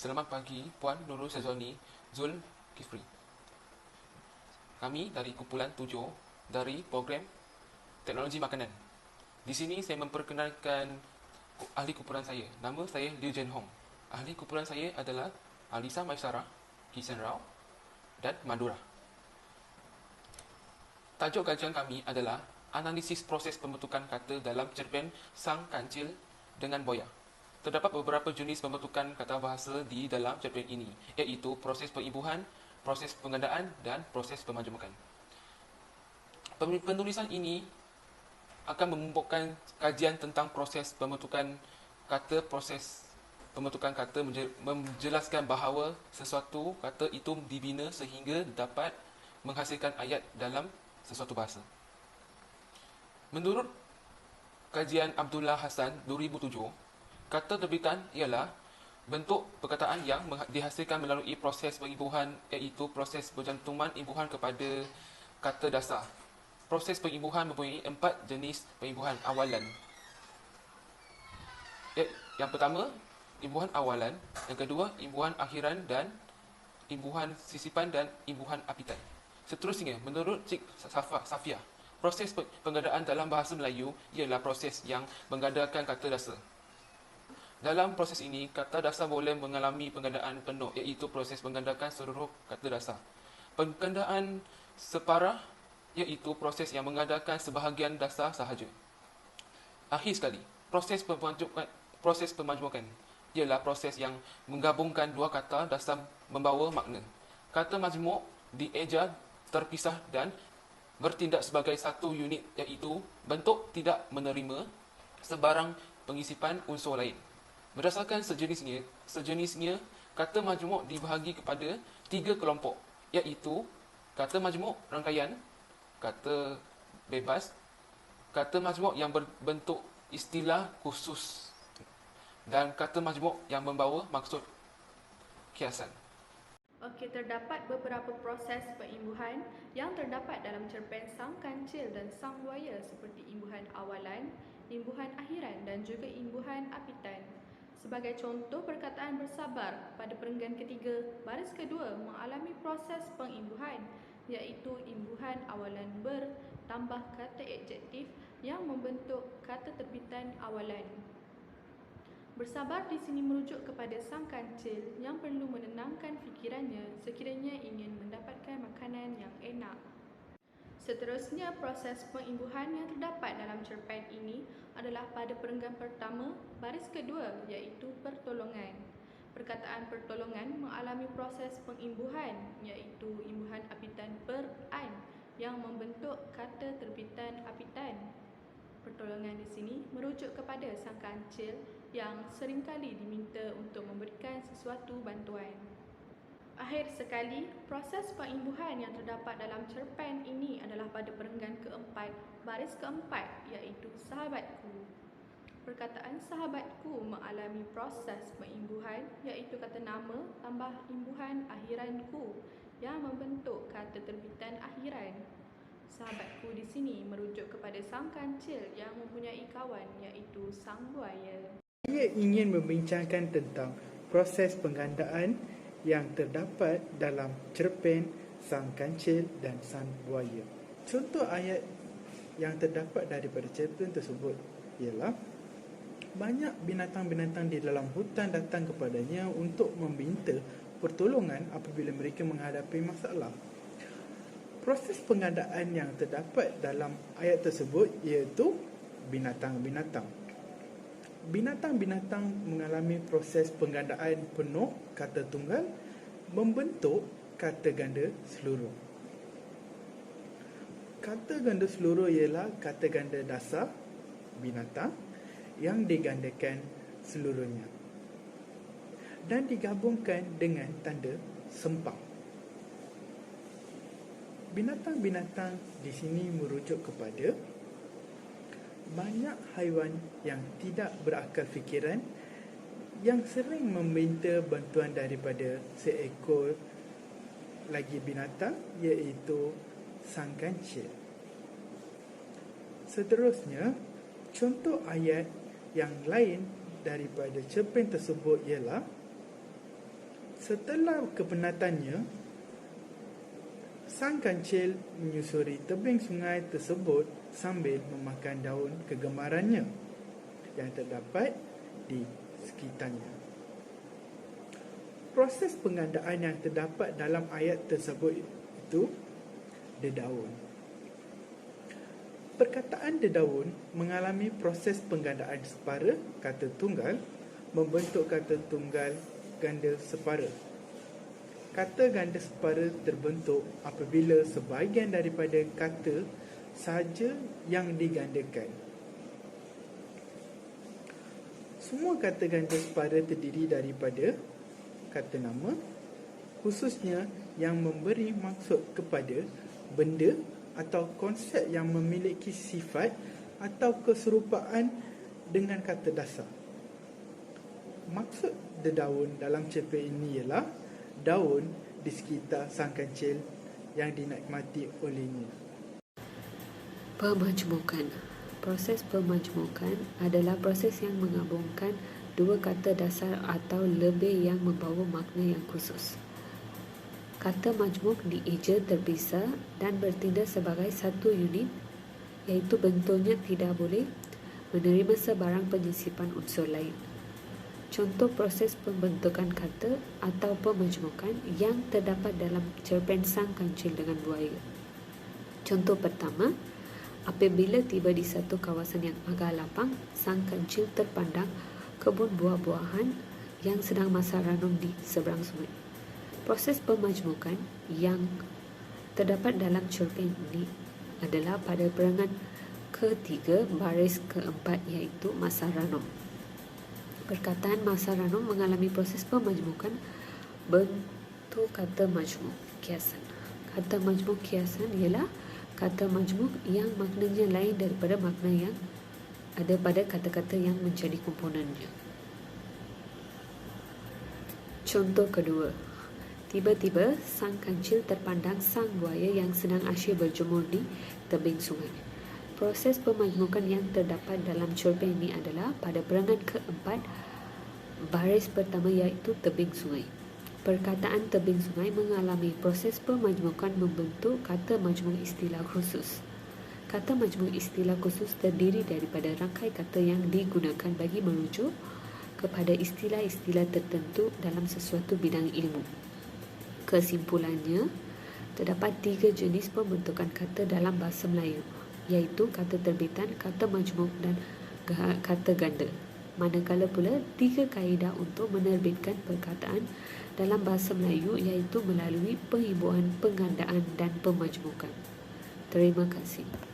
Selamat pagi Puan Nurul Syazwani Zulkifli. Kami dari kumpulan 7 dari program Teknologi Makanan. Di sini saya memperkenalkan ahli kumpulan saya. Nama saya Liu Jen Hong. Ahli kumpulan saya adalah Alisa Maisara, Kisan Rao dan Madura. Tajuk kajian kami adalah analisis proses pembentukan kata dalam cerpen Sang Kancil dengan Boya. Terdapat beberapa jenis pembentukan kata bahasa di dalam cerpen ini, iaitu proses perimbuhan, proses penggandaan dan proses pemajmukan. Penulisan ini akan membuatkan kajian tentang proses pembentukan kata. Proses pembentukan kata menjelaskan bahawa sesuatu kata itu dibina sehingga dapat menghasilkan ayat dalam sesuatu bahasa. Menurut kajian Abdullah Hassan 2007, kata terbitan ialah bentuk perkataan yang dihasilkan melalui proses perimbuhan, iaitu proses pencantuman imbuhan kepada kata dasar. Proses perimbuhan mempunyai 4 jenis perimbuhan awalan. Yang pertama, imbuhan awalan. Yang kedua, imbuhan akhiran, dan imbuhan sisipan dan imbuhan apitan. Seterusnya, menurut Cik Safia, proses penggandaan dalam bahasa Melayu ialah proses yang menggandakan kata dasar. Dalam proses ini, kata dasar boleh mengalami penggandaan penuh, iaitu proses menggandakan seluruh kata dasar. Penggandaan separah iaitu proses yang menggandakan sebahagian dasar sahaja. Akhir sekali, proses pemajmukan ialah proses yang menggabungkan dua kata dasar membawa makna. Kata majmuk dieja terpisah dan bertindak sebagai satu unit, iaitu bentuk tidak menerima sebarang pengisipan unsur lain. Berdasarkan sejenisnya, kata majmuk dibahagi kepada 3 kelompok, iaitu kata majmuk rangkaian, kata bebas, kata majmuk yang berbentuk istilah khusus, dan kata majmuk yang membawa maksud kiasan. Okey, terdapat beberapa proses perimbuhan yang terdapat dalam cerpen Sang Kancil dan Sang Buaya, seperti imbuhan awalan, imbuhan akhiran dan juga imbuhan apitan. Sebagai contoh, perkataan bersabar pada perenggan ketiga baris kedua mengalami proses pengimbuhan, iaitu imbuhan awalan ber tambah kata adjektif yang membentuk kata terbitan awalan. Bersabar di sini merujuk kepada sang kancil yang perlu menenangkan fikirannya sekiranya ingin mendapatkan makanan yang enak. Seterusnya, proses pengimbuhan yang terdapat dalam cerpen ini adalah pada perenggan pertama baris kedua, iaitu pertolongan. Perkataan pertolongan mengalami proses pengimbuhan, iaitu imbuhan apitan per-an yang membentuk kata terbitan apitan. Pertolongan di sini merujuk kepada sang kancil yang seringkali diminta untuk memberikan sesuatu bantuan. Akhir sekali, proses pengimbuhan yang terdapat dalam cerpen ini adalah pada perenggan keempat baris keempat, iaitu sahabatku. Perkataan sahabatku mengalami proses pengimbuhan, iaitu kata nama tambah imbuhan akhiranku yang membentuk kata terbitan akhiran. Sahabatku di sini merujuk kepada sang kancil yang mempunyai kawan, iaitu sang buaya. Saya ingin membincangkan tentang proses penggandaan yang terdapat dalam cerpen Sang Kancil dan Sang Buaya. Contoh ayat yang terdapat daripada cerpen tersebut ialah banyak binatang-binatang di dalam hutan datang kepadanya untuk meminta pertolongan apabila mereka menghadapi masalah. Proses penggandaan yang terdapat dalam ayat tersebut iaitu binatang-binatang. Binatang-binatang mengalami proses penggandaan penuh kata tunggal membentuk kata ganda seluruh. Kata ganda seluruh ialah kata ganda dasar binatang yang digandakan seluruhnya dan digabungkan dengan tanda sempang. Binatang-binatang di sini merujuk kepada banyak haiwan yang tidak berakal fikiran yang sering meminta bantuan daripada seekor lagi binatang, iaitu sang kancil. Seterusnya, contoh ayat yang lain daripada cerpen tersebut ialah Setelah kepenatannya, sang kancil menyusuri tebing sungai tersebut sambil memakan daun kegemarannya yang terdapat di sekitarnya. Proses penggandaan yang terdapat dalam ayat tersebut itu dedaun. Perkataan dedaun mengalami proses penggandaan separa kata tunggal membentuk kata tunggal ganda separa. Kata ganda separa terbentuk apabila sebahagian daripada kata sahaja yang digandakan. Semua kata ganda separa terdiri daripada kata nama, khususnya yang memberi maksud kepada benda atau konsep yang memiliki sifat atau keserupaan dengan kata dasar. Maksud dedaun dalam cerpen ini ialah daun di sekitar sang kancil yang dinikmati olehnya. Pemajmukan. Proses pemajmukan adalah proses yang menggabungkan dua kata dasar atau lebih yang membawa makna yang khusus. Kata majmuk dieja terpisah dan bertindak sebagai satu unit, iaitu bentuknya tidak boleh menerima sebarang penyisipan unsur lain. Contoh proses pembentukan kata atau pemajmukan yang terdapat dalam cerpen Sang Kancil dengan Buaya. Contoh pertama, apabila tiba di satu kawasan yang agak lapang, Sang Kancil terpandang kebun buah-buahan yang sedang masak ranum di seberang sungai. Proses pemajmukan yang terdapat dalam cerpen ini adalah pada perangan ketiga baris keempat, iaitu masak ranum. Perkataan masak ranum mengalami proses pemajmukan bentuk kata majmuk kiasan. Kata majmuk kiasan ialah kata majmuk yang maknanya lain daripada makna yang ada pada kata-kata yang menjadi komponennya. Contoh kedua, tiba-tiba Sang Kancil terpandang sang buaya yang sedang asyik berjemur di tebing sungai. Proses pemajmukan yang terdapat dalam cerpen ini adalah pada perangan keempat baris pertama, iaitu tebing sungai. Perkataan tebing sungai mengalami proses pemajmukan membentuk kata majmuk istilah khusus. Kata majmuk istilah khusus terdiri daripada rangkai kata yang digunakan bagi merujuk kepada istilah-istilah tertentu dalam sesuatu bidang ilmu. Kesimpulannya, terdapat 3 jenis pembentukan kata dalam bahasa Melayu, iaitu kata terbitan, kata majmuk dan kata ganda. Manakala pula 3 kaedah untuk menerbitkan perkataan dalam bahasa Melayu, iaitu melalui penghibuan, penggandaan dan pemajmukan. Terima kasih.